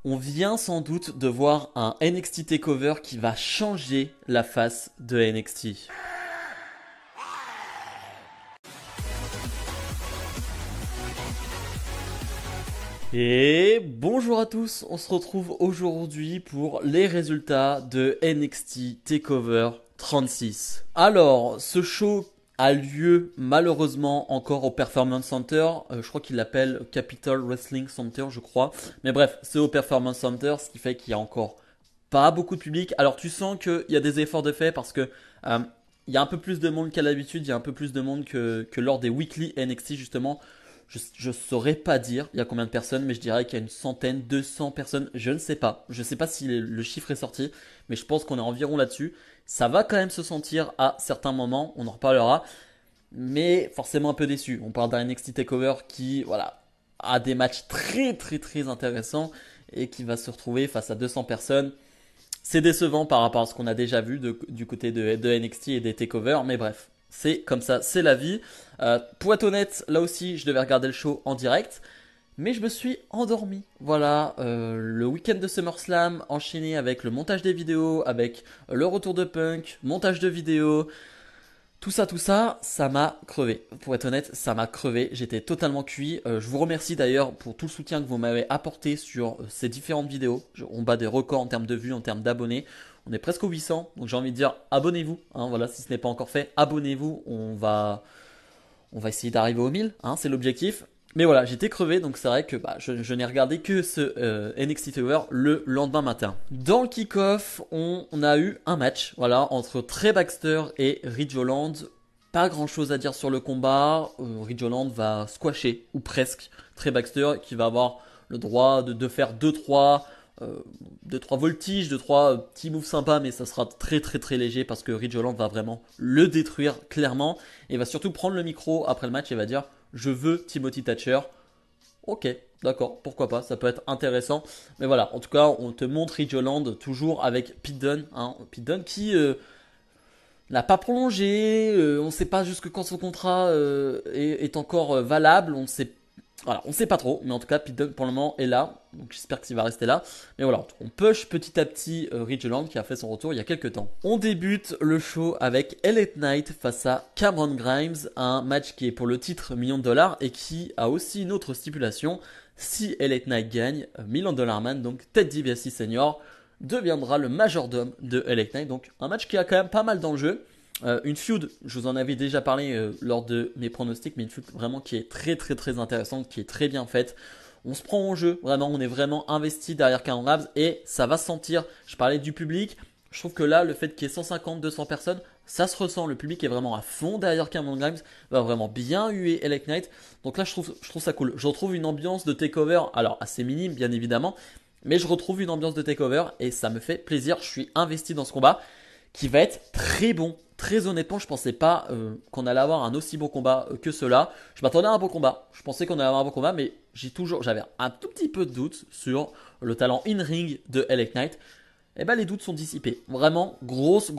On vient sans doute de voir un NXT Takeover qui va changer la face de NXT. Et bonjour à tous, on se retrouve aujourd'hui pour les résultats de NXT Takeover 36. Alors, ce show a lieu malheureusement encore au Performance Center, je crois qu'il l'appelle Capital Wrestling Center je crois, mais bref, c'est au Performance Center, ce qui fait qu'il y a encore pas beaucoup de public. Alors tu sens qu'il y a des efforts de fait parce que euh, il y a un peu plus de monde qu'à l'habitude, il y a un peu plus de monde que lors des weekly NXT justement. Je saurais pas dire il y a combien de personnes, mais je dirais qu'il y a une centaine, 200 personnes, je ne sais pas. Je ne sais pas si le chiffre est sorti, mais je pense qu'on est environ là-dessus. Ça va quand même se sentir à certains moments, on en reparlera, mais forcément un peu déçu. On parle d'un NXT Takeover qui, voilà, a des matchs très très très intéressants et qui va se retrouver face à 200 personnes. C'est décevant par rapport à ce qu'on a déjà vu du côté de NXT et des takeovers, mais bref, c'est comme ça, c'est la vie. Pour être honnête, là aussi, je devais regarder le show en direct, mais je me suis endormi. Voilà, le week-end de SummerSlam enchaîné avec le montage des vidéos, avec le retour de Punk, montage de vidéos, tout ça, ça m'a crevé. Pour être honnête, ça m'a crevé. J'étais totalement cuit. Je vous remercie d'ailleurs pour tout le soutien que vous m'avez apporté sur ces différentes vidéos. On bat des records en termes de vues, en termes d'abonnés. On est presque aux 800. Donc j'ai envie de dire, abonnez-vous. Hein, voilà, si ce n'est pas encore fait, abonnez-vous. On va essayer d'arriver aux 1000. Hein, c'est l'objectif. Mais voilà, j'étais crevé, donc c'est vrai que je n'ai regardé que ce NXT Tower le lendemain matin. Dans le kick-off, on a eu un match, voilà, entre Trey Baxter et Ridge Holland. Pas grand chose à dire sur le combat. Ridge Holland va squasher, ou presque, Trey Baxter, qui va avoir le droit de faire 2-3 voltiges, 2-3 petits moves sympas, mais ça sera très très très léger parce que Ridge Holland va vraiment le détruire clairement. Et va surtout prendre le micro après le match et va dire je veux Timothy Thatcher. Ok, d'accord, pourquoi pas, ça peut être intéressant. Mais voilà, en tout cas, on te montre Ridge Holland toujours avec Pete Dunne. Hein, Pete Dunne qui n'a pas prolongé. On ne sait pas jusque quand son contrat est encore valable. On ne sait voilà, on sait pas trop, mais en tout cas, Pete Dunne pour le moment est là, donc j'espère qu'il va rester là. Mais voilà, on push petit à petit Ridge Holland qui a fait son retour il y a quelques temps. On débute le show avec LA Knight face à Cameron Grimes, un match qui est pour le titre million de dollars et qui a aussi une autre stipulation. Si LA Knight gagne, million de dollars man, donc Ted DiBiase Senior deviendra le majordome de LA Knight, donc un match qui a quand même pas mal d'enjeux. Une feud, je vous en avais déjà parlé lors de mes pronostics, mais une feud vraiment qui est très très très intéressante, qui est très bien faite. On se prend en jeu, vraiment, on est vraiment investi derrière Cameron Grimes et ça va se sentir. Je parlais du public, je trouve que là, le fait qu'il y ait 150, 200 personnes, ça se ressent. Le public est vraiment à fond derrière Cameron Grimes, va vraiment bien huer LA Knight. Donc là, je trouve ça cool. Je retrouve une ambiance de takeover, alors assez minime bien évidemment, mais je retrouve une ambiance de takeover et ça me fait plaisir. Je suis investi dans ce combat qui va être très bon. Très honnêtement, je pensais pas qu'on allait avoir un aussi bon combat que cela. Je m'attendais à un bon combat. Je pensais qu'on allait avoir un bon combat, mais j'avais un tout petit peu de doute sur le talent in-ring de LA Knight. Et ben les doutes sont dissipés. Vraiment grosse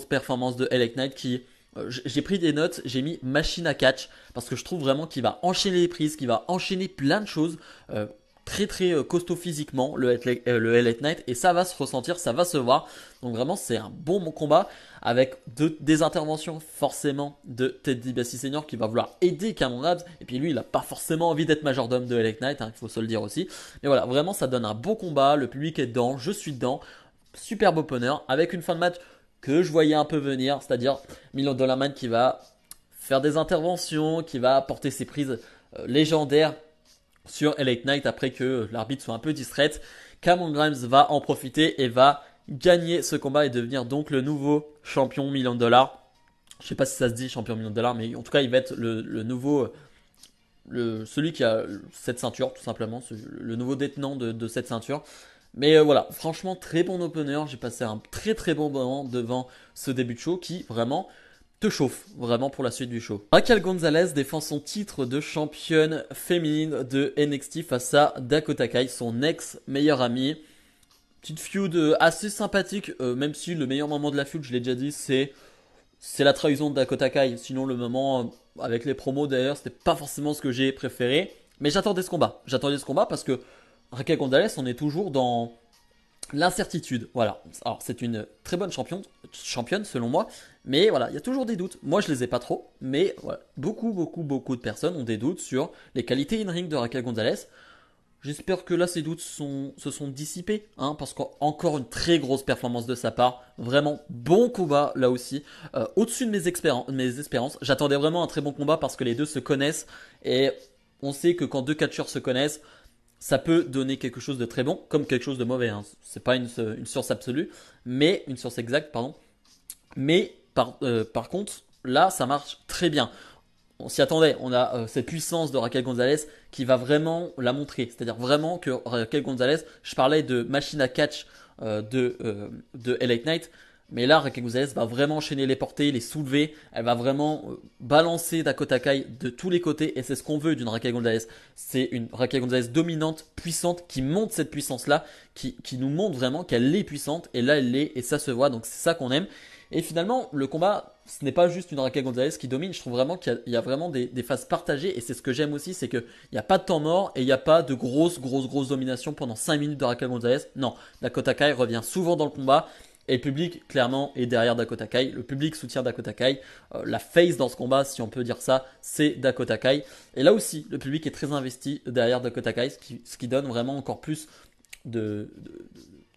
performance de LA Knight qui j'ai pris des notes, j'ai mis machine à catch parce que je trouve vraiment qu'il va enchaîner les prises, qu'il va enchaîner plein de choses. Très très costaud physiquement le LA Knight et ça va se ressentir, ça va se voir. Donc vraiment c'est un bon combat avec des interventions forcément de Ted DiBiase Senior qui va vouloir aider Cameron Grimes et puis lui il a pas forcément envie d'être majordome de LA Knight, hein, il faut se le dire aussi. Mais voilà, vraiment ça donne un bon combat, le public est dedans, je suis dedans, superbe opener avec une fin de match que je voyais un peu venir, c'est-à-dire Million Dollar Man qui va faire des interventions, qui va apporter ses prises légendaires sur LA Knight après que l'arbitre soit un peu distraite. Cameron Grimes va en profiter et va gagner ce combat et devenir donc le nouveau champion million de dollars. Je sais pas si ça se dit champion million de dollars, mais en tout cas il va être le nouveau, celui qui a cette ceinture tout simplement, le nouveau détenant de cette ceinture. Mais voilà, franchement très bon opener, j'ai passé un très très bon moment devant ce début de show qui vraiment te chauffe vraiment pour la suite du show. Raquel Gonzalez défend son titre de championne féminine de NXT face à Dakota Kai, son ex-meilleure amie. Petite feud assez sympathique, même si le meilleur moment de la feud, je l'ai déjà dit, c'est la trahison de Dakota Kai. Sinon, le moment avec les promos d'ailleurs, c'était pas forcément ce que j'ai préféré. Mais j'attendais ce combat. J'attendais ce combat parce que Raquel Gonzalez, on est toujours dans l'incertitude. Voilà. Alors, c'est une très bonne championne selon moi, mais voilà, il y a toujours des doutes. Moi, je les ai pas trop, mais voilà, beaucoup de personnes ont des doutes sur les qualités in-ring de Raquel Gonzalez. J'espère que là, ces doutes se sont dissipés, hein, parce qu'encore une très grosse performance de sa part. Vraiment bon combat là aussi. Au-dessus de mes espérances. J'attendais vraiment un très bon combat parce que les deux se connaissent. Et on sait que quand deux catcheurs se connaissent, ça peut donner quelque chose de très bon, comme quelque chose de mauvais. Hein. C'est pas une science absolue, mais une science exacte, pardon. Mais par contre, là, ça marche très bien. On s'y attendait. On a cette puissance de Raquel Gonzalez qui va vraiment la montrer. C'est-à-dire vraiment que Raquel Gonzalez, je parlais de machine à catch de LA Knight, mais là Raquel Gonzalez va vraiment enchaîner les portées, les soulever. Elle va vraiment balancer Dakota Kai de tous les côtés et c'est ce qu'on veut d'une Raquel Gonzalez. C'est une Raquel Gonzalez dominante, puissante, qui monte cette puissance-là, qui nous montre vraiment qu'elle est puissante et là elle l'est et ça se voit. Donc c'est ça qu'on aime. Et finalement, le combat, ce n'est pas juste une Raquel Gonzalez qui domine. Je trouve vraiment qu'il y a vraiment des phases partagées. Et c'est ce que j'aime aussi, c'est qu'il n'y a pas de temps mort et il n'y a pas de grosse domination pendant 5 minutes de Raquel Gonzalez. Non, Dakota Kai revient souvent dans le combat. Et le public, clairement, est derrière Dakota Kai. Le public soutient Dakota Kai. La face dans ce combat, si on peut dire ça, c'est Dakota Kai. Et là aussi, le public est très investi derrière Dakota Kai, ce qui donne vraiment encore plus de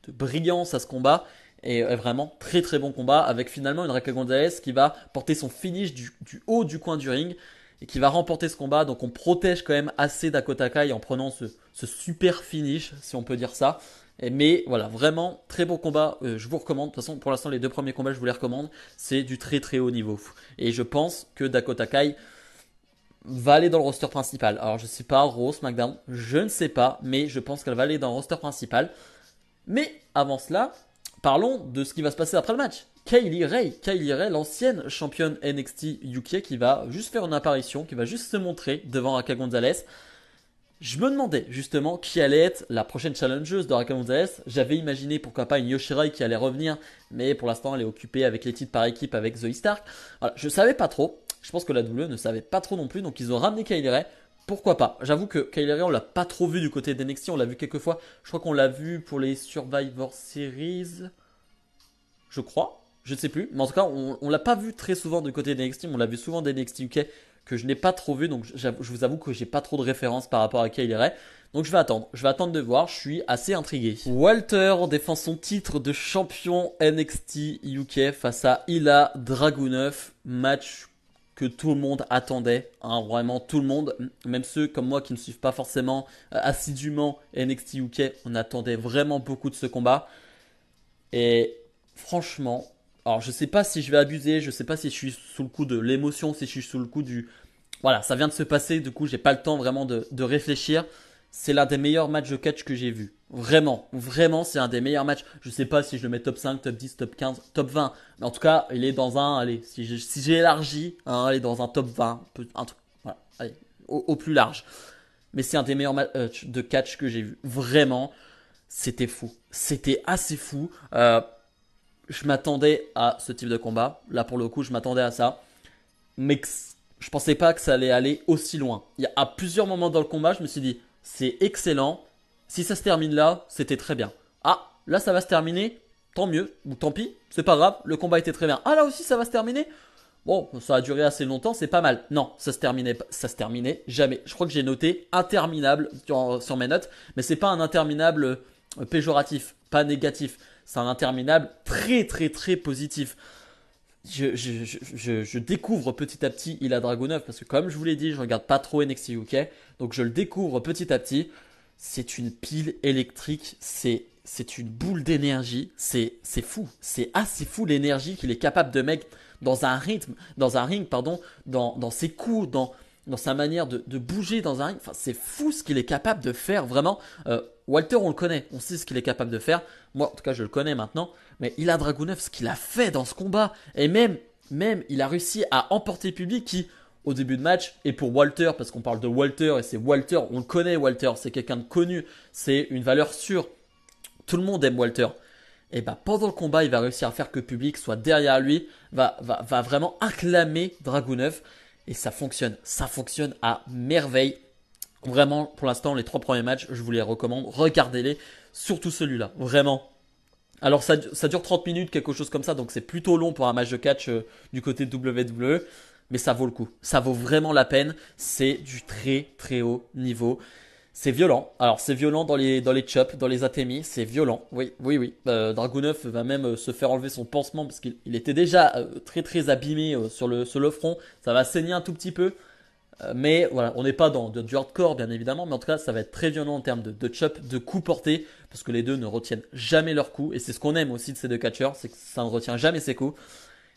brillance à ce combat. Et vraiment très bon combat avec finalement une Raquel Gonzalez qui va porter son finish du haut du coin du ring et qui va remporter ce combat. Donc on protège quand même assez Dakota Kai en prenant ce super finish, si on peut dire ça. Mais voilà, vraiment très bon combat. Je vous recommande. De toute façon, pour l'instant, les deux premiers combats, je vous les recommande. C'est du très haut niveau. Et je pense que Dakota Kai va aller dans le roster principal. Alors je sais pas, Raw, SmackDown, je ne sais pas, mais je pense qu'elle va aller dans le roster principal. Mais avant cela, parlons de ce qui va se passer après le match. Kylie Ray, l'ancienne championne NXT UK qui va juste faire une apparition, qui va juste se montrer devant Raquel Gonzalez. Je me demandais justement qui allait être la prochaine challengeuse de Raquel Gonzalez. J'avais imaginé pourquoi pas une Yoshirai qui allait revenir, mais pour l'instant elle est occupée avec les titres par équipe avec Zoe Stark. Voilà, je savais pas trop. Je pense que la WWE ne savait pas trop non plus, donc ils ont ramené Kylie Ray. Pourquoi pas? J'avoue que Kylie Ray, on l'a pas trop vu du côté d'NXT, on l'a vu quelques fois. Je crois qu'on l'a vu pour les Survivor Series, je crois, je ne sais plus. Mais en tout cas, on l'a pas vu très souvent du côté d'NXT, on l'a vu souvent d'NXT UK que je n'ai pas trop vu, donc je vous avoue que j'ai pas trop de références par rapport à Kylie Ray. Donc je vais attendre de voir, je suis assez intrigué. Walter défend son titre de champion NXT UK face à Ilya Dragunov, match que tout le monde attendait, hein, vraiment tout le monde, même ceux comme moi qui ne suivent pas forcément assidûment NXT UK, on attendait vraiment beaucoup de ce combat. Et franchement, alors je sais pas si je vais abuser, je sais pas si je suis sous le coup de l'émotion, si je suis sous le coup du... Voilà, ça vient de se passer, du coup j'ai pas le temps vraiment de réfléchir. C'est l'un des meilleurs matchs de catch que j'ai vu. Vraiment, c'est un des meilleurs matchs. Je sais pas si je le mets top 5, top 10, top 15, top 20. Mais en tout cas, il est dans un, allez, si j'ai élargi, hein, il est dans un top 20. Un truc, voilà, allez, au plus large. Mais c'est un des meilleurs matchs de catch que j'ai vu. Vraiment, c'était fou. C'était assez fou. Je m'attendais à ce type de combat. Là, pour le coup, je m'attendais à ça. Mais je pensais pas que ça allait aller aussi loin. Il y a à plusieurs moments dans le combat, je me suis dit, c'est excellent. Si ça se termine là, c'était très bien. Ah, là ça va se terminer, tant mieux, ou tant pis, c'est pas grave, le combat était très bien. Ah là aussi ça va se terminer. Bon, ça a duré assez longtemps, c'est pas mal. Non, ça se terminait jamais. Je crois que j'ai noté interminable sur mes notes, mais c'est pas un interminable péjoratif, pas négatif. C'est un interminable très positif. Je découvre petit à petit Ilya Dragunov parce que comme je vous l'ai dit, je regarde pas trop NXT UK, donc je le découvre petit à petit. C'est une pile électrique, c'est une boule d'énergie, c'est fou, c'est assez fou l'énergie qu'il est capable de mettre dans un ring, pardon, dans ses coups, dans sa manière de bouger dans un ring. Enfin, c'est fou ce qu'il est capable de faire, vraiment. Walter, on le connaît, on sait ce qu'il est capable de faire. Moi, en tout cas, je le connais maintenant. Mais Ilya Dragunov, ce qu'il a fait dans ce combat, et même, il a réussi à emporter le public qui, au début de match, et pour Walter, parce qu'on parle de Walter, et c'est Walter, on le connaît Walter, c'est quelqu'un de connu, c'est une valeur sûre. Tout le monde aime Walter. Et bah pendant le combat, il va réussir à faire que le public soit derrière lui, va vraiment acclamer Dragunov. Et ça fonctionne à merveille. Vraiment, pour l'instant, les 3 premiers matchs, je vous les recommande. Regardez-les, surtout celui-là, vraiment. Alors ça dure 30 minutes, quelque chose comme ça, donc c'est plutôt long pour un match de catch du côté de WWE, mais ça vaut le coup. Ça vaut vraiment la peine. C'est du très très haut niveau. C'est violent. Alors c'est violent dans les chops, dans les atémis, c'est violent. Oui, oui, oui. Dragunov va même se faire enlever son pansement parce qu'il était déjà très très abîmé sur le front. Ça va saigner un tout petit peu. Mais voilà, on n'est pas dans du hardcore bien évidemment, mais en tout cas ça va être très violent en termes de chop, de coups portés, parce que les deux ne retiennent jamais leurs coups, et c'est ce qu'on aime aussi de ces deux catcheurs, c'est que ça ne retient jamais ses coups.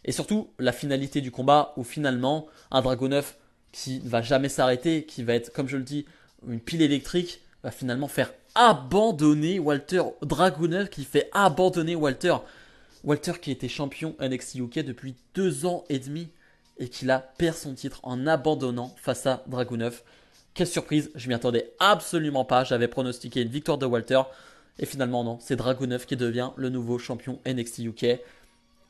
Et surtout la finalité du combat où finalement un Dragunov qui ne va jamais s'arrêter, qui va être comme je le dis une pile électrique, va finalement faire abandonner Walter. Dragunov qui fait abandonner Walter. Walter qui était champion NXT UK depuis 2 ans et demi et qui là perd son titre en abandonnant face à Dragunov. Quelle surprise, je m'y attendais absolument pas. J'avais pronostiqué une victoire de Walter et finalement non, c'est Dragunov qui devient le nouveau champion NXT UK.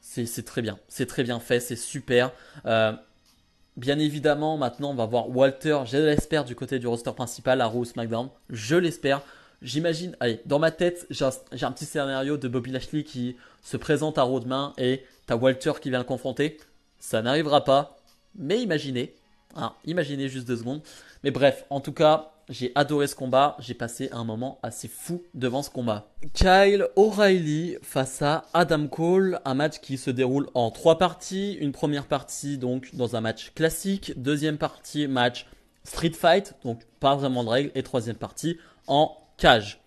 C'est très bien, c'est très bien fait, c'est super. Bien évidemment, maintenant on va voir Walter, je l'espère, du côté du roster principal à Raw ou SmackDown. Je l'espère. J'imagine, allez, dans ma tête, j'ai un petit scénario de Bobby Lashley qui se présente à Raw demain et t'as Walter qui vient le confronter. Ça n'arrivera pas, mais imaginez, hein, imaginez juste 2 secondes. Mais bref, en tout cas, j'ai adoré ce combat, j'ai passé un moment assez fou devant ce combat. Kyle O'Reilly face à Adam Cole, un match qui se déroule en 3 parties. Une première partie donc dans un match classique, deuxième partie match street fight, donc pas vraiment de règles, et troisième partie en cage.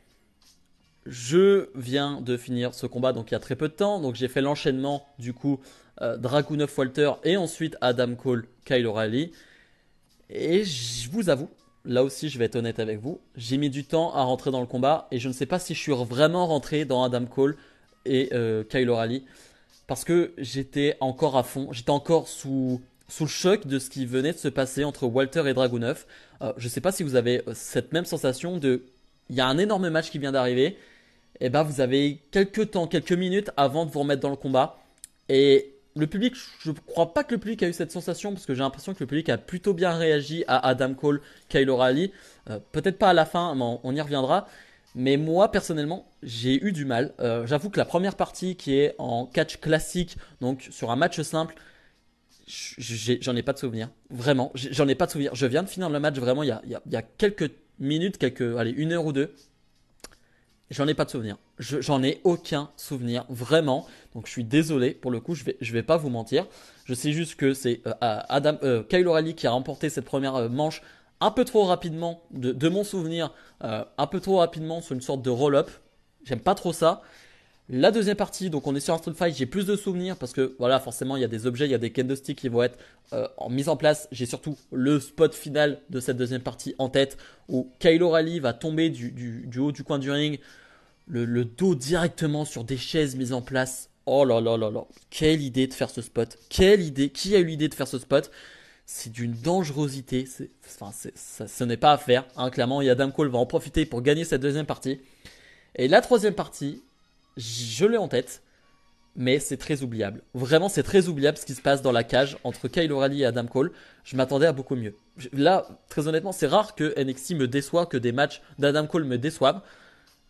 Je viens de finir ce combat donc il y a très peu de temps, donc j'ai fait l'enchaînement du coup Dragunov Walter et ensuite Adam Cole Kyle O'Reilly. Et je vous avoue, là aussi je vais être honnête avec vous, j'ai mis du temps à rentrer dans le combat et je ne sais pas si je suis vraiment rentré dans Adam Cole et Kyle O'Reilly parce que j'étais encore à fond, j'étais encore sous le choc de ce qui venait de se passer entre Walter et Dragunov. Je ne sais pas si vous avez cette même sensation de il y a un énorme match qui vient d'arriver, et ben vous avez quelques temps, quelques minutes avant de vous remettre dans le combat. Et le public, je ne crois pas que le public a eu cette sensation parce que j'ai l'impression que le public a plutôt bien réagi à Adam Cole, Kyle O'Reilly. Peut-être pas à la fin, mais on y reviendra. Mais moi, personnellement, j'ai eu du mal. J'avoue que la première partie qui est en catch classique, donc sur un match simple, j'en ai pas de souvenir. Vraiment, j'en ai pas de souvenir. Je viens de finir le match vraiment il y a quelques minutes, allez, 1 heure ou 2. J'en ai pas de souvenir. J'en ai aucun souvenir, vraiment. Donc je suis désolé, pour le coup, je vais pas vous mentir. Je sais juste que c'est Kyle O'Reilly qui a remporté cette première manche un peu trop rapidement, de mon souvenir, un peu trop rapidement sur une sorte de roll-up. J'aime pas trop ça. La deuxième partie, donc on est sur un Street Fight, j'ai plus de souvenirs parce que voilà, forcément il y a des objets, il y a des candlesticks qui vont être en mise en place. J'ai surtout le spot final de cette deuxième partie en tête où Kyle O'Reilly va tomber du haut du coin du ring, le dos directement sur des chaises mises en place. Oh là là là là, quelle idée de faire ce spot, quelle idée, qui a eu l'idée de faire ce spot? C'est d'une dangerosité, ce n'est pas à faire, hein, clairement, et Adam Cole va en profiter pour gagner cette deuxième partie. Et la troisième partie, je l'ai en tête, mais c'est très oubliable. Vraiment, c'est très oubliable ce qui se passe dans la cage entre Kyle O'Reilly et Adam Cole. Je m'attendais à beaucoup mieux. Là, très honnêtement, c'est rare que NXT me déçoit, que des matchs d'Adam Cole me déçoivent.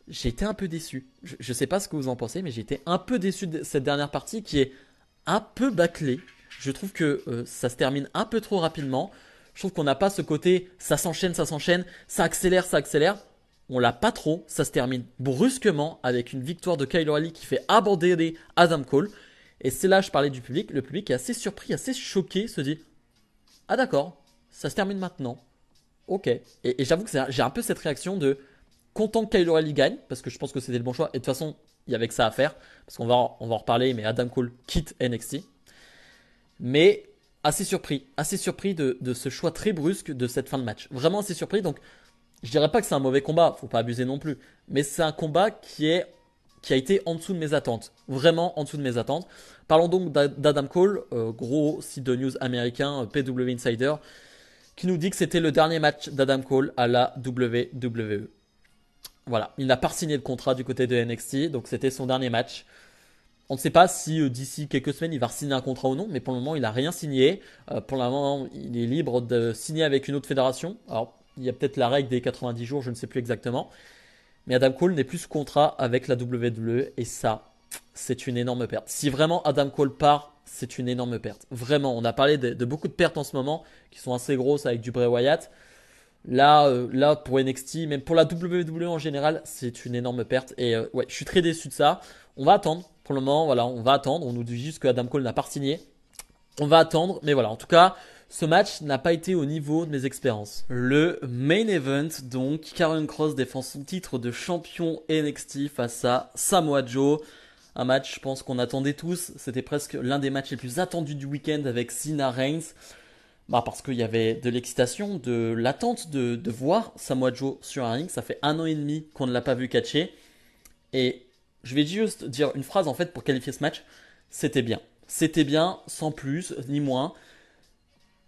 J'ai été un peu déçu. Je sais pas ce que vous en pensez, mais j'ai été un peu déçu de cette dernière partie qui est un peu bâclée. Je trouve que ça se termine un peu trop rapidement. Je trouve qu'on n'a pas ce côté ça s'enchaîne, ça accélère, ça accélère. On l'a pas trop, ça se termine brusquement avec une victoire de Kyle O'Reilly qui fait abandonner Adam Cole. Et c'est là, je parlais du public, le public est assez surpris, assez choqué, se dit ah d'accord, ça se termine maintenant. Ok. Et j'avoue que j'ai un peu cette réaction de content que Kyle O'Reilly gagne, parce que je pense que c'était le bon choix. Et de toute façon, il y avait que ça à faire, parce on va en reparler, mais Adam Cole quitte NXT. Mais assez surpris de ce choix très brusque de cette fin de match. Vraiment assez surpris, donc je dirais pas que c'est un mauvais combat, faut pas abuser non plus. Mais c'est un combat qui a été en dessous de mes attentes. Vraiment en dessous de mes attentes. Parlons donc d'Adam Cole, gros site de news américain, PW Insider, qui nous dit que c'était le dernier match d'Adam Cole à la WWE. Voilà, il n'a pas signé de contrat du côté de NXT, donc c'était son dernier match. On ne sait pas si d'ici quelques semaines il va signer un contrat ou non, mais pour le moment il n'a rien signé. Pour le moment il est libre de signer avec une autre fédération. Alors il y a peut-être la règle des 90 jours, je ne sais plus exactement. Mais Adam Cole n'est plus sous contrat avec la WWE et ça, c'est une énorme perte. Si vraiment Adam Cole part, c'est une énorme perte. Vraiment, on a parlé de beaucoup de pertes en ce moment qui sont assez grosses avec du Bray Wyatt. Là, pour NXT, même pour la WWE en général, c'est une énorme perte. Et ouais, je suis très déçu de ça. On va attendre. Pour le moment, voilà, on va attendre. On nous dit juste que Adam Cole n'a pas signé. On va attendre. Mais voilà, en tout cas, ce match n'a pas été au niveau de mes expériences. Le main event, donc, Karrion Kross défend son titre de champion NXT face à Samoa Joe. Un match, je pense qu'on attendait tous. C'était presque l'un des matchs les plus attendus du week-end avec Cena Reigns. Parce qu'il y avait de l'excitation, de l'attente de voir Samoa Joe sur un ring. Ça fait 1 an et demi qu'on ne l'a pas vu catcher. Et je vais juste dire une phrase en fait pour qualifier ce match. C'était bien. C'était bien, sans plus ni moins.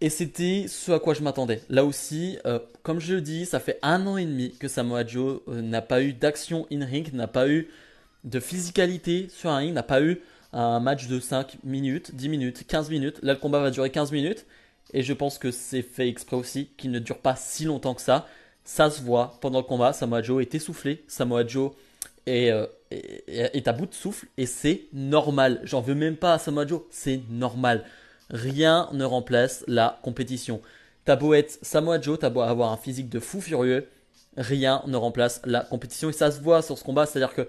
Et c'était ce à quoi je m'attendais. Là aussi, comme je le dis, ça fait 1 an et demi que Samoa Joe n'a pas eu d'action in-ring, n'a pas eu de physicalité sur un ring, n'a pas eu un match de 5 minutes, 10 minutes, 15 minutes. Là, le combat va durer 15 minutes. Et je pense que c'est fait exprès aussi, qu'il ne dure pas si longtemps que ça. Ça se voit pendant le combat. Samoa Joe est essoufflé. Samoa Joe est à bout de souffle. Et c'est normal. J'en veux même pas à Samoa Joe. C'est normal. Rien ne remplace la compétition. T'as beau être Samoa Joe, t'as beau avoir un physique de fou furieux. Rien ne remplace la compétition. Et ça se voit sur ce combat. C'est-à-dire que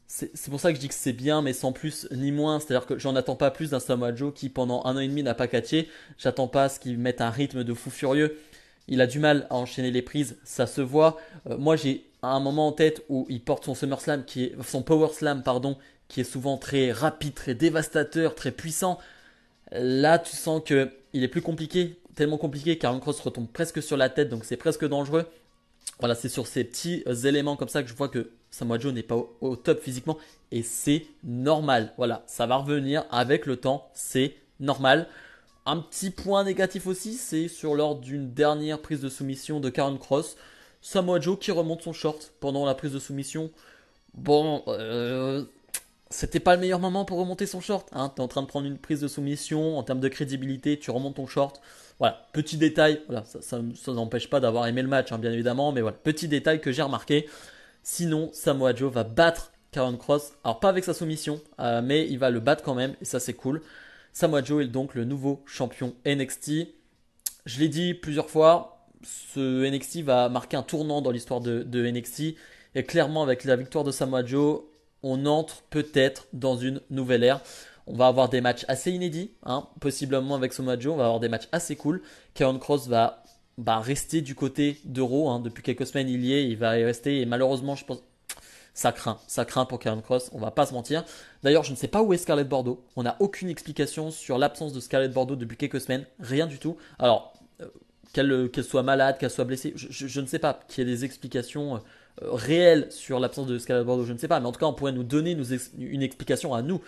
c'est pour ça que je dis que c'est bien, mais sans plus ni moins. C'est-à-dire que j'en attends pas plus d'un Samoa Joe qui, pendant 1 an et demi, n'a pas catché. J'attends pas à ce qu'il mette un rythme de fou furieux. Il a du mal à enchaîner les prises, ça se voit. Moi, j'ai un moment en tête où il porte son SummerSlam, son Power Slam, pardon, qui est souvent très rapide, très dévastateur, très puissant. Là, tu sens que il est plus compliqué, tellement compliqué, car Karrion Kross retombe presque sur la tête, donc c'est presque dangereux. Voilà, c'est sur ces petits éléments comme ça que je vois que Samoa Joe n'est pas au top physiquement et c'est normal. Voilà, ça va revenir avec le temps, c'est normal. Un petit point négatif aussi, c'est sur lors d'une dernière prise de soumission de Karrion Kross, Samoa Joe qui remonte son short pendant la prise de soumission. Bon, c'était pas le meilleur moment pour remonter son short. Hein. Tu es en train de prendre une prise de soumission, en termes de crédibilité, tu remontes ton short. Voilà, petit détail, voilà, ça n'empêche pas d'avoir aimé le match, hein, bien évidemment, mais voilà, petit détail que j'ai remarqué. Sinon, Samoa Joe va battre Karrion Kross, alors pas avec sa soumission, mais il va le battre quand même, et ça c'est cool. Samoa Joe est donc le nouveau champion NXT. Je l'ai dit plusieurs fois, ce NXT va marquer un tournant dans l'histoire de NXT, et clairement avec la victoire de Samoa Joe, on entre peut-être dans une nouvelle ère. On va avoir des matchs assez inédits, hein, possiblement avec Samoa Joe. On va avoir des matchs assez cool. Karrion Kross va rester du côté d'Euro. Hein. Depuis quelques semaines, il y est. Il va y rester. Et malheureusement, je pense. Ça craint. Ça craint pour Karrion Kross. On va pas se mentir. D'ailleurs, je ne sais pas où est Scarlett Bordeaux. On n'a aucune explication sur l'absence de Scarlett Bordeaux depuis quelques semaines. Rien du tout. Alors, qu'elle soit malade, qu'elle soit blessée, je ne sais pas. Qu'il y ait des explications réelles sur l'absence de Scarlett Bordeaux, je ne sais pas. Mais en tout cas, on pourrait nous donner une explication à nous.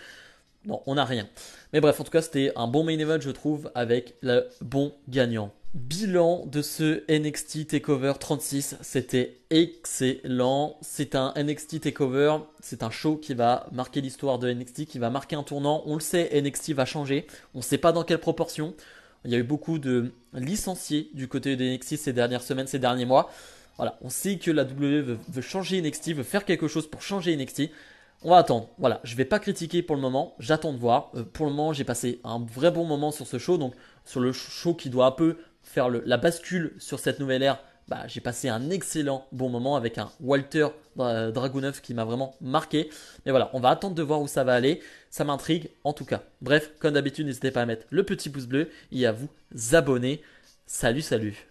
Non, on n'a rien. Mais bref, en tout cas, c'était un bon main event, je trouve, avec le bon gagnant. Bilan de ce NXT TakeOver 36, c'était excellent. C'est un NXT TakeOver, c'est un show qui va marquer l'histoire de NXT, qui va marquer un tournant. On le sait, NXT va changer. On ne sait pas dans quelle proportion. Il y a eu beaucoup de licenciés du côté de NXT ces dernières semaines, ces derniers mois. Voilà, on sait que la WWE veut changer NXT, veut faire quelque chose pour changer NXT. On va attendre. Voilà, je vais pas critiquer pour le moment. J'attends de voir. Pour le moment, j'ai passé un vrai bon moment sur ce show. Donc, sur le show qui doit un peu faire la bascule sur cette nouvelle ère, j'ai passé un excellent bon moment avec un Walter Dragunov qui m'a vraiment marqué. Mais voilà, on va attendre de voir où ça va aller. Ça m'intrigue en tout cas. Bref, comme d'habitude, n'hésitez pas à mettre le petit pouce bleu et à vous abonner. Salut, salut.